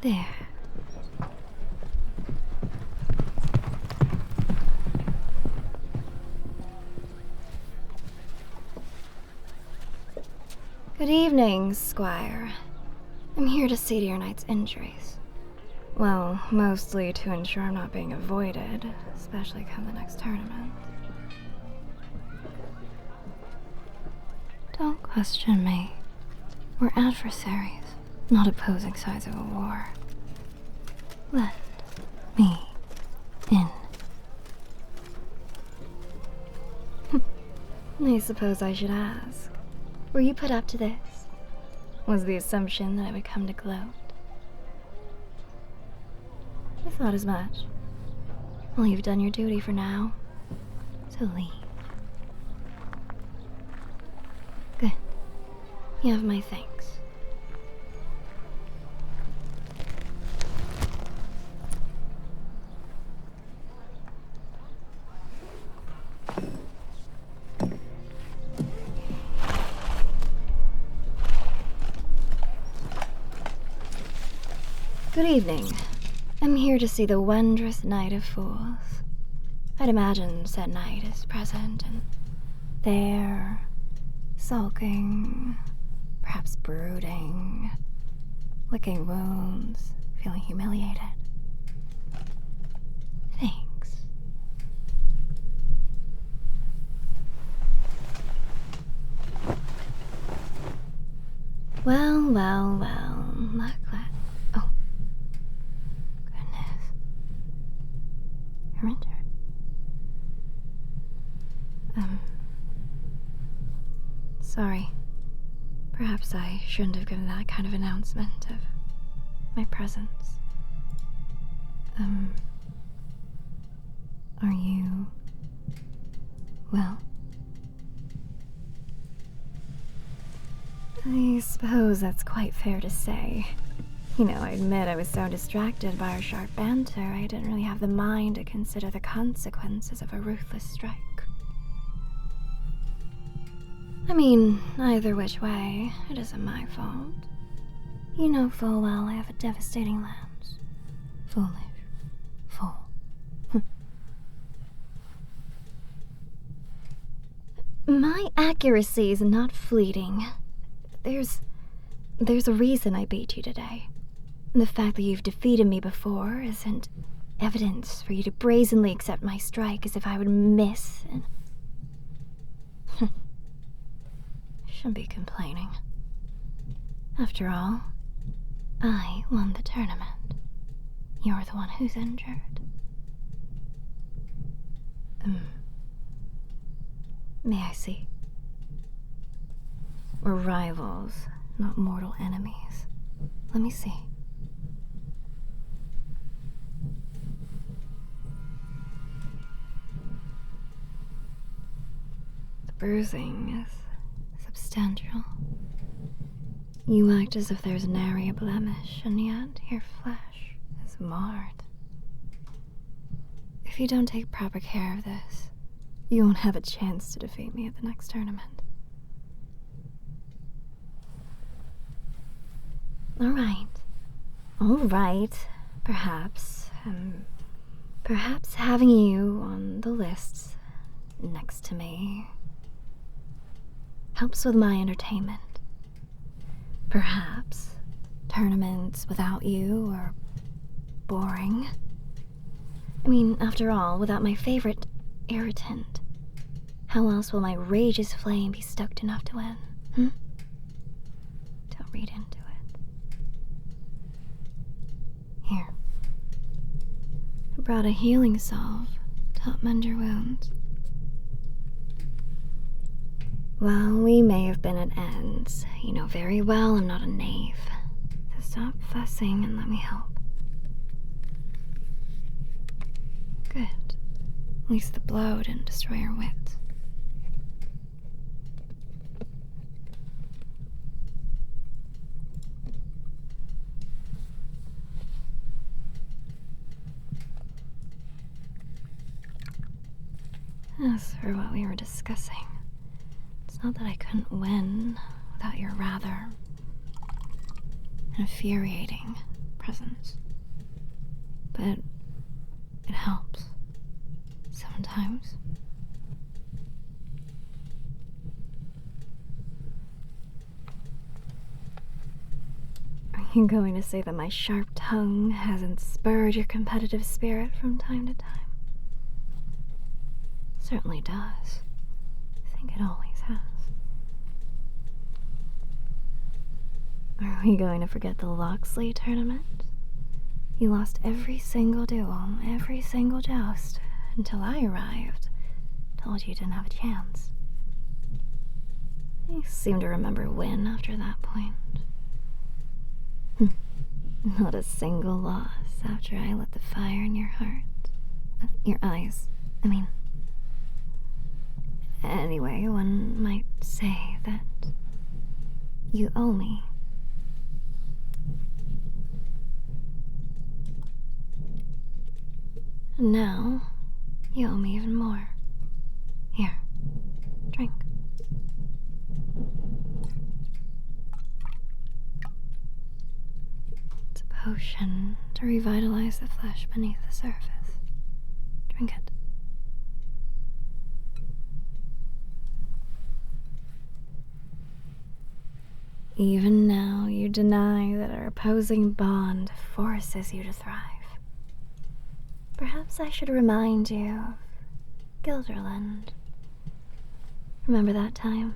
There. Good evening, Squire. I'm here to see to your knight's injuries. Well, mostly to ensure I'm not being avoided, especially come the next tournament. Don't question me. We're adversaries, not opposing sides of a war. Let me in. I suppose I should ask. Were you put up to this? Was the assumption that I would come to gloat? I thought as much. Well, you've done your duty for now, so leave. Good. You have my thanks. Good evening. I'm here to see the wondrous Knight of Fools. I'd imagine said knight is present and there, sulking, perhaps brooding, licking wounds, feeling humiliated. Thanks. Well, look what... Oh. Goodness. You're injured. Sorry. Perhaps I shouldn't have given that kind of announcement of my presence. Are you... well? I suppose that's quite fair to say. You know, I admit I was so distracted by our sharp banter, I didn't really have the mind to consider the consequences of a ruthless strike. I mean, either which way, it isn't my fault. You know full well I have a devastating lance. Foolish. Fool. My accuracy is not fleeting. There's a reason I beat you today. And the fact that you've defeated me before isn't evidence for you to brazenly accept my strike as if I would miss and... Shouldn't be complaining. After all, I won the tournament. You're the one who's injured. May I see? We're rivals, not mortal enemies. Let me see. The bruising is substantial. You act as if there's nary a blemish, and yet your flesh is marred. If you don't take proper care of this, you won't have a chance to defeat me at the next tournament. All right. Perhaps having you on the lists next to me helps with my entertainment. Perhaps tournaments without you are boring. I mean, after all, without my favorite irritant, how else will my rage's flame be stoked enough to win? Don't read into it. Here. I brought a healing salve to help mend your wounds. Well, we may have been at ends. You know very well I'm not a knave. So stop fussing and let me help. Good. At least the blow didn't destroy your wits. As for what we were discussing, it's not that I couldn't win without your rather infuriating presence. But it helps. Sometimes. Are you going to say that my sharp tongue hasn't spurred your competitive spirit from time to time? Certainly does. I think it always has. Are we going to forget the LUKY tournament? You lost every single duel, every single joust, until I arrived. Told you didn't have a chance. I seem to remember win after that point. Not a single loss after I lit the fire in your heart. Your eyes, I mean. Anyway, one might say that you owe me. And now, you owe me even more. Here, drink. It's a potion to revitalize the flesh beneath the surface. Drink it. Even now, you deny that our opposing bond forces you to thrive. Perhaps I should remind you of Gilderland. Remember that time?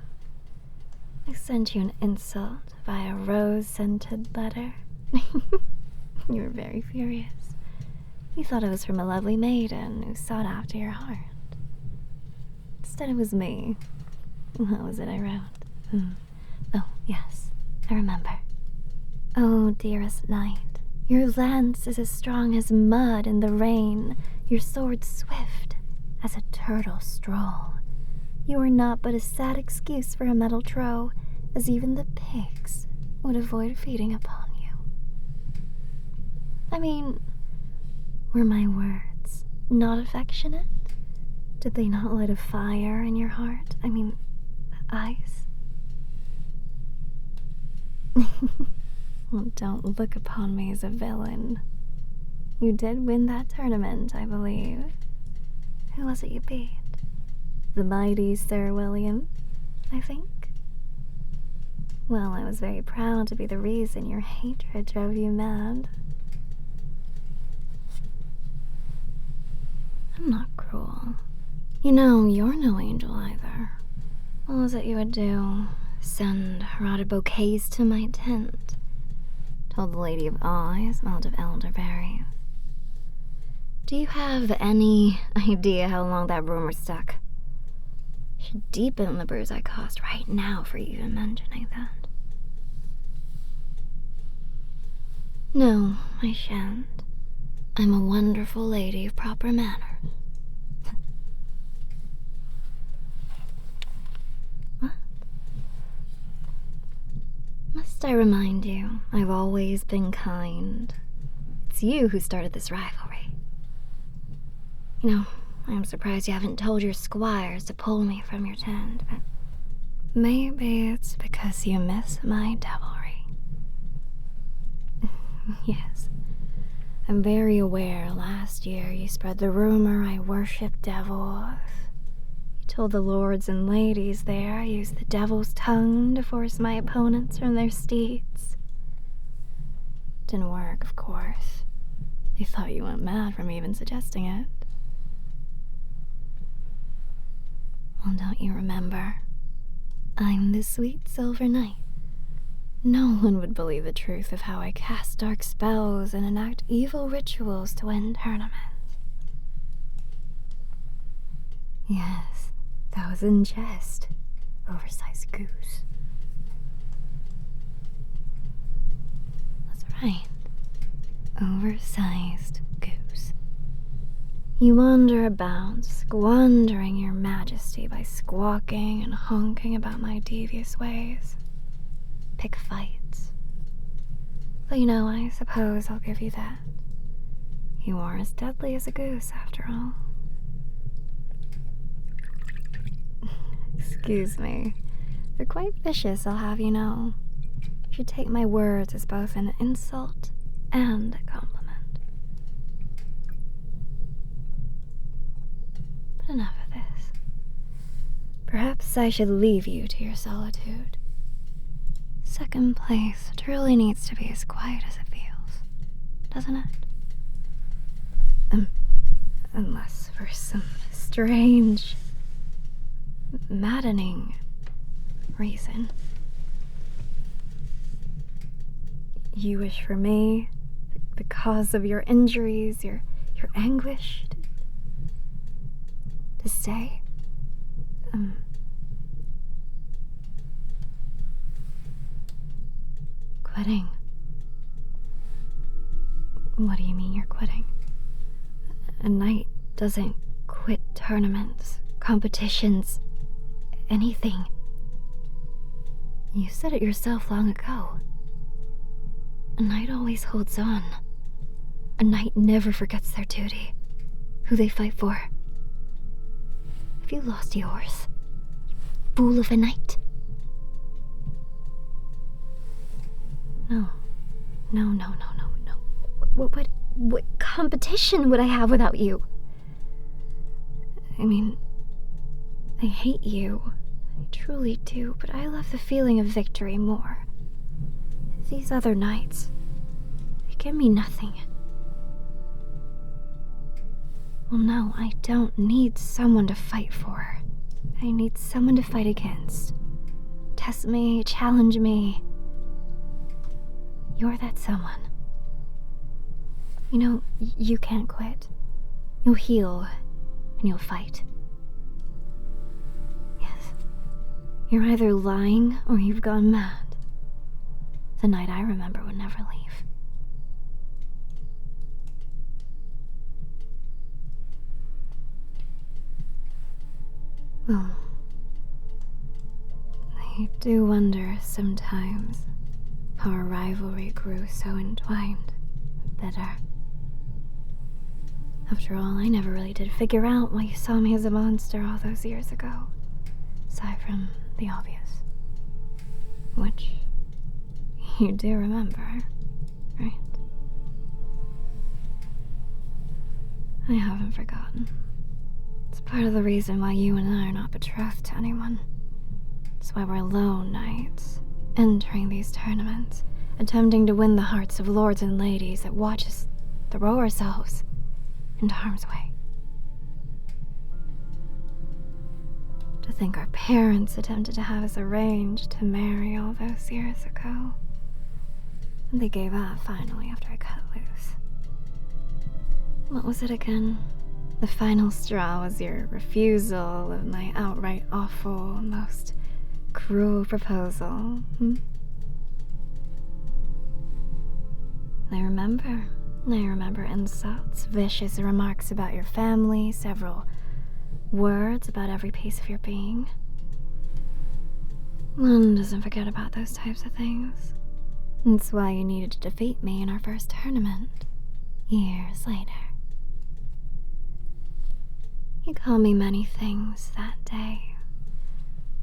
I sent you an insult via rose-scented letter. You were very furious. You thought it was from a lovely maiden who sought after your heart. Instead, it was me. What was it I wrote? Oh, yes, I remember. Oh, dearest knight, your lance is as strong as mud in the rain, your sword swift as a turtle stroll. You are not but a sad excuse for a metal trow, as even the pigs would avoid feeding upon you. I mean, were my words not affectionate? Did they not light a fire in your heart? I mean, eyes? Well, don't look upon me as a villain. You did win that tournament, I believe. Who was it you beat? The mighty Sir William, I think? Well, I was very proud to be the reason your hatred drove you mad. I'm not cruel. You know, you're no angel either. What was it you would do? Send rotted bouquets to my tent. Told the Lady of I smelled of elderberries. Do you have any idea how long that rumor stuck? Should deepen the bruise I caused right now for you even mentioning that. No, I shan't. I'm a wonderful lady of proper manners. What? Must I remind you, I've always been kind. It's you who started this rivalry. You know, I'm surprised you haven't told your squires to pull me from your tent, but maybe it's because you miss my devilry. Yes, I'm very aware last year you spread the rumor I worship devils. You told the lords and ladies there I used the devil's tongue to force my opponents from their steeds. Didn't work, of course. They thought you went mad from even suggesting it. Well, don't you remember? I'm the sweet silver knight. No one would believe the truth of how I cast dark spells and enact evil rituals to win tournaments. Yes, that was in jest. Oversized goose. That's right. Oversized goose. You wander about, squandering your majesty by squawking and honking about my devious ways. Pick fights. But you know, I suppose I'll give you that. You are as deadly as a goose, after all. Excuse me. They're quite vicious, I'll have you know. You should take my words as both an insult and a compliment. But enough of this. Perhaps I should leave you to your solitude. Second place truly needs to be as quiet as it feels, doesn't it? Unless for some strange, maddening reason. You wish for me, the cause of your injuries, your anguish, to stay. Quitting. What do you mean you're quitting? A knight doesn't quit tournaments, competitions, anything. You said it yourself long ago. A knight always holds on. A knight never forgets their duty, who they fight for. Have you lost yours? Fool of a knight? No. What competition would I have without you? I mean, I hate you. I truly do, but I love the feeling of victory more. These other knights, they give me nothing. Well, no, I don't need someone to fight for. I need someone to fight against. Test me, challenge me. You're that someone. You know, you can't quit. You'll heal, and you'll fight. Yes, you're either lying or you've gone mad. The night I remember would never leave. Well, I do wonder sometimes how our rivalry grew so entwined and bitter. After all, I never really did figure out why you saw me as a monster all those years ago, aside from the obvious. Which you do remember, right? I haven't forgotten. It's part of the reason why you and I are not betrothed to anyone. It's why we're lone knights, entering these tournaments, attempting to win the hearts of lords and ladies that watch us throw ourselves into harm's way. To think our parents attempted to have us arranged to marry all those years ago. And they gave up finally after I cut loose. What was it again? The final straw was your refusal of my outright awful, most cruel proposal. I remember insults, vicious remarks about your family, several words about every piece of your being. One doesn't forget about those types of things. That's why you needed to defeat me in our first tournament, years later. You called me many things that day.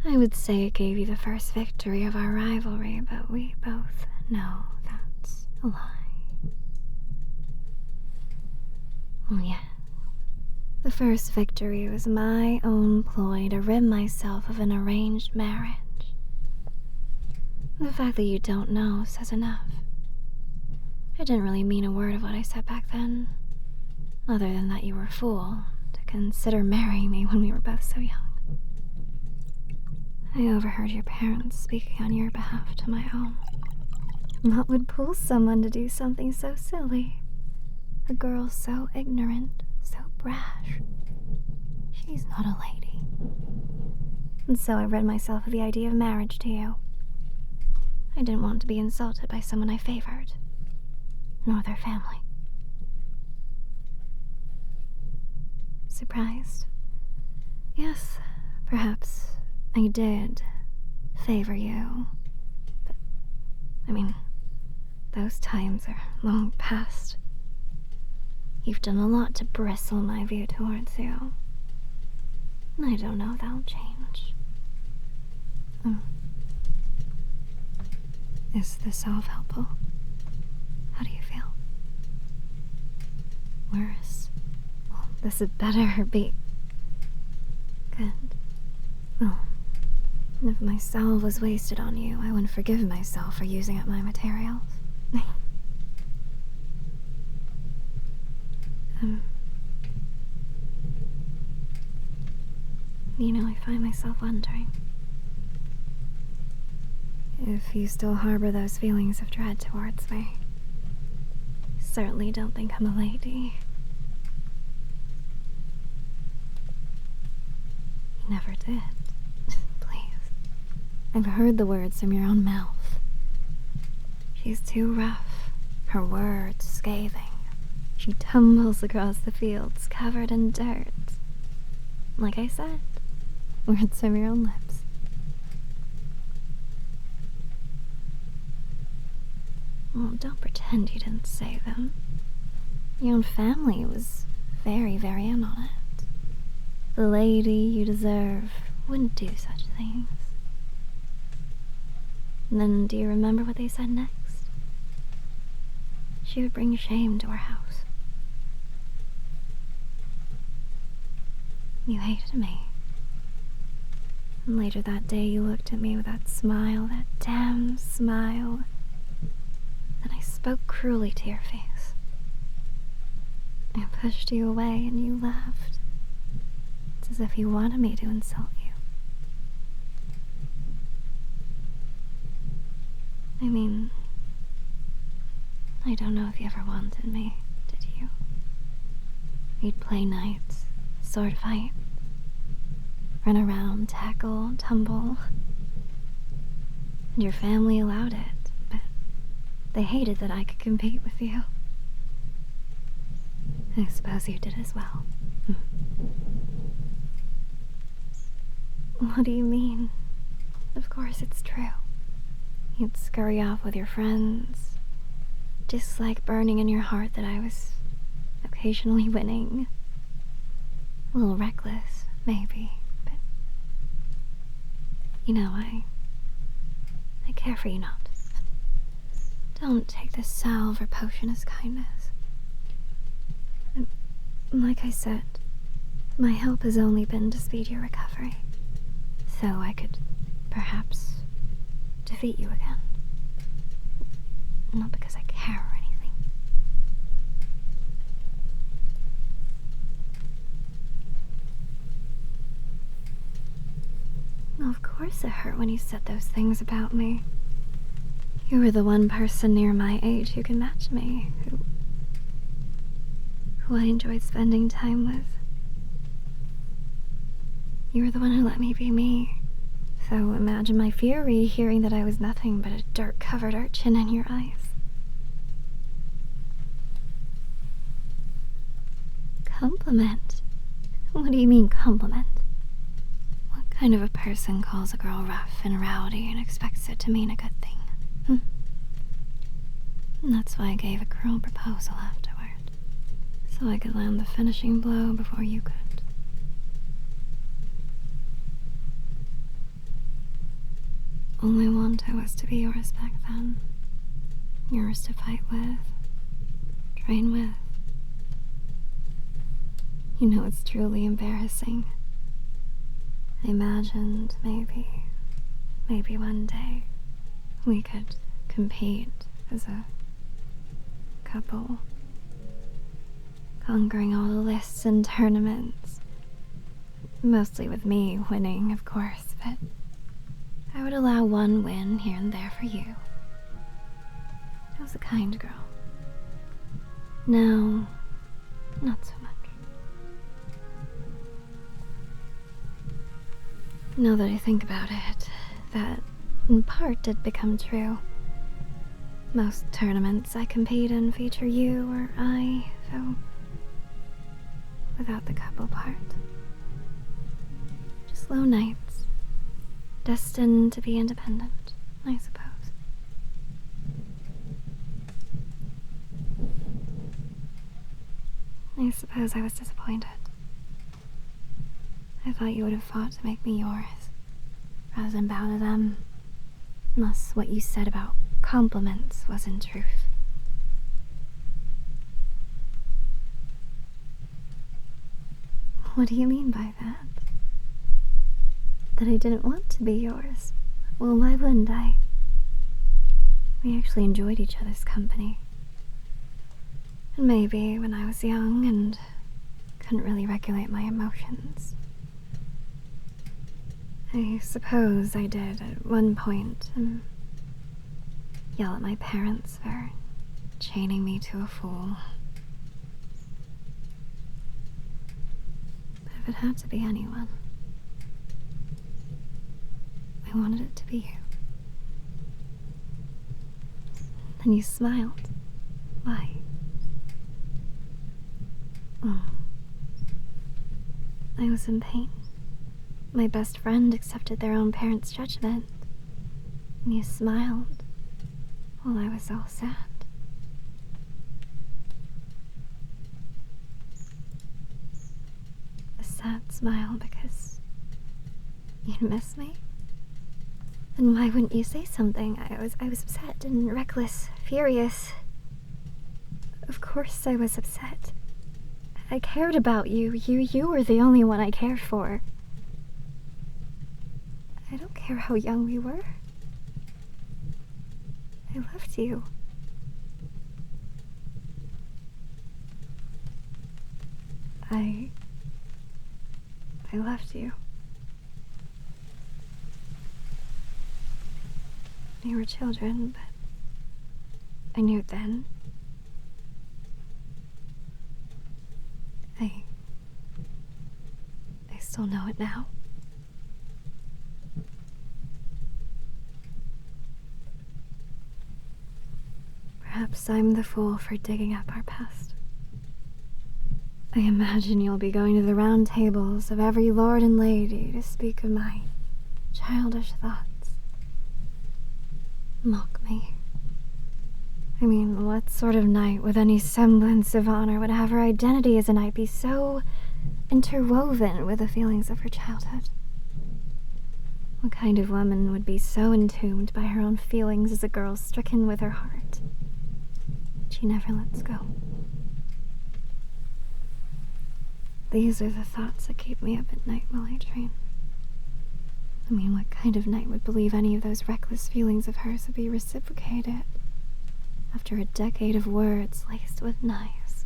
I would say it gave you the first victory of our rivalry, but we both know that's a lie. Oh yes, the first victory was my own ploy to rid myself of an arranged marriage. The fact that you don't know says enough. I didn't really mean a word of what I said back then, other than that you were a fool to consider marrying me when we were both so young. I overheard your parents speaking on your behalf to my own. What would pull someone to do something so silly? A girl so ignorant, so brash. She's not a lady. And so I rid myself of the idea of marriage to you. I didn't want to be insulted by someone I favored, nor their family. Surprised? Yes, perhaps I did favor you. But, I mean, those times are long past. You've done a lot to bristle my view towards you. And I don't know if that'll change. Is this all helpful? How do you feel? worse. Well, this had better be good. Well, if my soul was wasted on you, I wouldn't forgive myself for using up my materials. I find myself wondering if you still harbor those feelings of dread towards me. Certainly don't think I'm a lady. You never did. Please. I've heard the words from your own mouth. She's too rough, her words scathing. She tumbles across the fields covered in dirt. Like I said, words from your own lips. Well, don't pretend you didn't say them. Your own family was very, very in on it. The lady you deserve wouldn't do such things. And then, do you remember what they said next? She would bring shame to our house. You hated me. And later that day you looked at me with that smile, that damn smile. And I spoke cruelly to your face. I pushed you away and you laughed. It's as if you wanted me to insult you. I mean, I don't know if you ever wanted me, did you? We'd play nights, sword fight, run around, tackle, tumble. And your family allowed it, but they hated that I could compete with you. I suppose you did as well. What do you mean? Of course it's true. You'd scurry off with your friends, dislike burning in your heart that I was occasionally winning. A little reckless, maybe, but I care for you not. Don't take this salve or potion as kindness. Like I said, my help has only been to speed your recovery, so I could perhaps defeat you again. Not because I care or anything. Well, of course it hurt when you said those things about me. You were the one person near my age who could match me, who I enjoyed spending time with. You were the one who let me be me. So imagine my fury hearing that I was nothing but a dirt-covered urchin in your eyes. Compliment? What do you mean, compliment? What kind of a person calls a girl rough and rowdy and expects it to mean a good thing? And that's why I gave a cruel proposal afterward. So I could land the finishing blow before you could. All I wanted was to be yours back then. Yours to fight with, train with. It's truly embarrassing. I imagined maybe one day we could compete as a couple, conquering all the lists and tournaments. Mostly with me winning, of course, but I would allow one win here and there for you. I was a kind girl. Now, not so much. Now that I think about it, that in part did become true. Most tournaments I compete in feature you or I, so without the couple part. Just slow nights, destined to be independent, I suppose. I suppose I was disappointed. I thought you would have fought to make me yours, rather than bow to them, unless what you said about compliments was in truth. What do you mean by that? That I didn't want to be yours? Well, why wouldn't I? We actually enjoyed each other's company. And maybe when I was young and couldn't really regulate my emotions, I suppose I did at one point yell at my parents for chaining me to a fool. But if it had to be anyone, I wanted it to be you. Then you smiled. Why? Oh. I was in pain. My best friend accepted their own parents' judgment, and you smiled while I was all sad. A sad smile because you'd miss me? Then why wouldn't you say something? I was upset and reckless, furious. Of course I was upset. I cared about you. You were the only one I cared for. I don't care how young we were. I loved you. I loved you. We were children, but I knew then. I still know it now. Perhaps I'm the fool for digging up our past. I imagine you'll be going to the round tables of every lord and lady to speak of my childish thoughts. Mock me. I mean, what sort of knight with any semblance of honor would have her identity as a knight be so interwoven with the feelings of her childhood? What kind of woman would be so entombed by her own feelings as a girl stricken with her heart? She never lets go. These are the thoughts that keep me up at night while I train. I mean, what kind of knight would believe any of those reckless feelings of hers would be reciprocated after a decade of words laced with knives?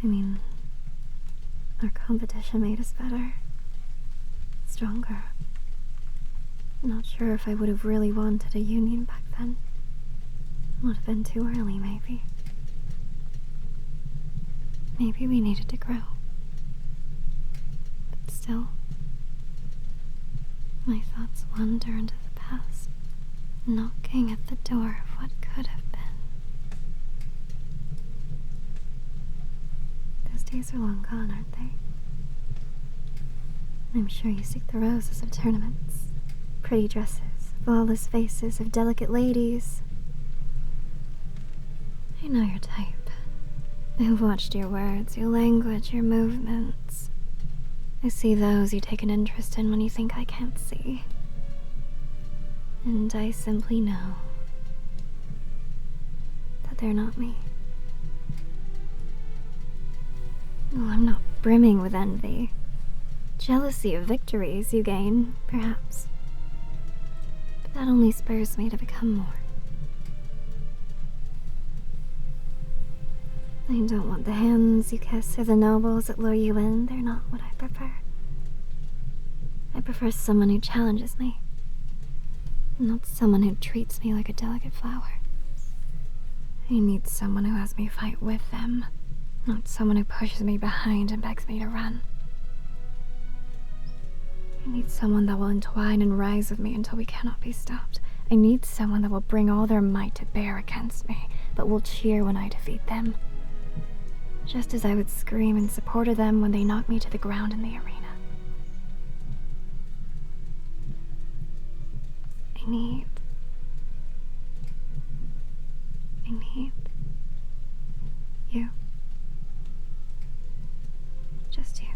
I mean, our competition made us better, stronger. Not sure if I would have really wanted a union back then. Would have been too early, maybe. Maybe we needed to grow. But still, my thoughts wander into the past, knocking at the door of what could have been. Those days are long gone, aren't they? I'm sure you seek the roses of tournaments, pretty dresses, flawless faces of delicate ladies. I know your type. I've watched your words, your language, your movements. I see those you take an interest in when you think I can't see. And I simply know that they're not me. Oh, I'm not brimming with envy. Jealousy of victories you gain, perhaps. But that only spurs me to become more. I don't want the hands you kiss or the nobles that lure you in. They're not what I prefer. I prefer someone who challenges me, not someone who treats me like a delicate flower. I need someone who has me fight with them, not someone who pushes me behind and begs me to run. I need someone that will entwine and rise with me until we cannot be stopped. I need someone that will bring all their might to bear against me, but will cheer when I defeat them. Just as I would scream in support of them when they knock me to the ground in the arena. I need you. Just you.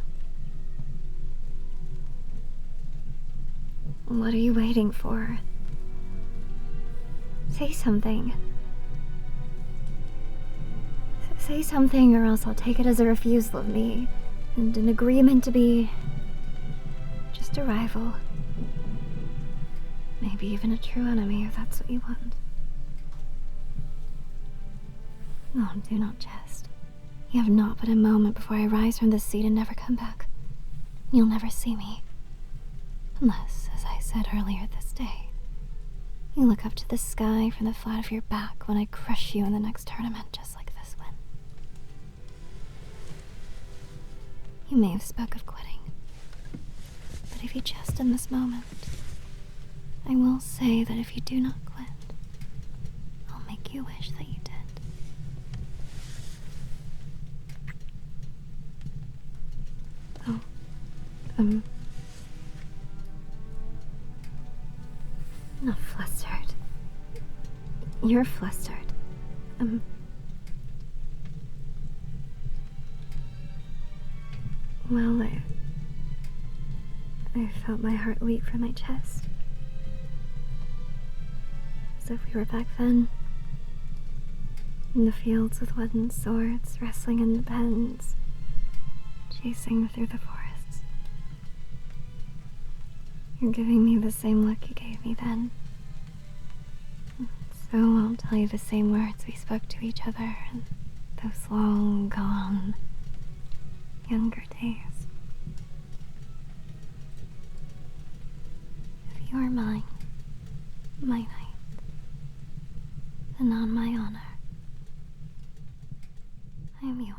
What are you waiting for? Say something. Say something, or else I'll take it as a refusal of me, and an agreement to be just a rival. Maybe even a true enemy, if that's what you want. No, do not jest. You have not but a moment before I rise from this seat and never come back. You'll never see me. Unless, as I said earlier this day, you look up to the sky from the flat of your back when I crush you in the next tournament, just like this one. You may have spoke of quitting, but if you jest in this moment, I will say that if you do not quit, I'll make you wish that you did. Oh, not flustered. You're flustered. Well, I felt my heart leap from my chest. As if we were back then. In the fields with wooden swords, wrestling in the pens, chasing through the forests. You're giving me the same look you gave me then. So I'll tell you the same words we spoke to each other in those long gone younger days. If you are mine, my knight, then on my honor, I am yours.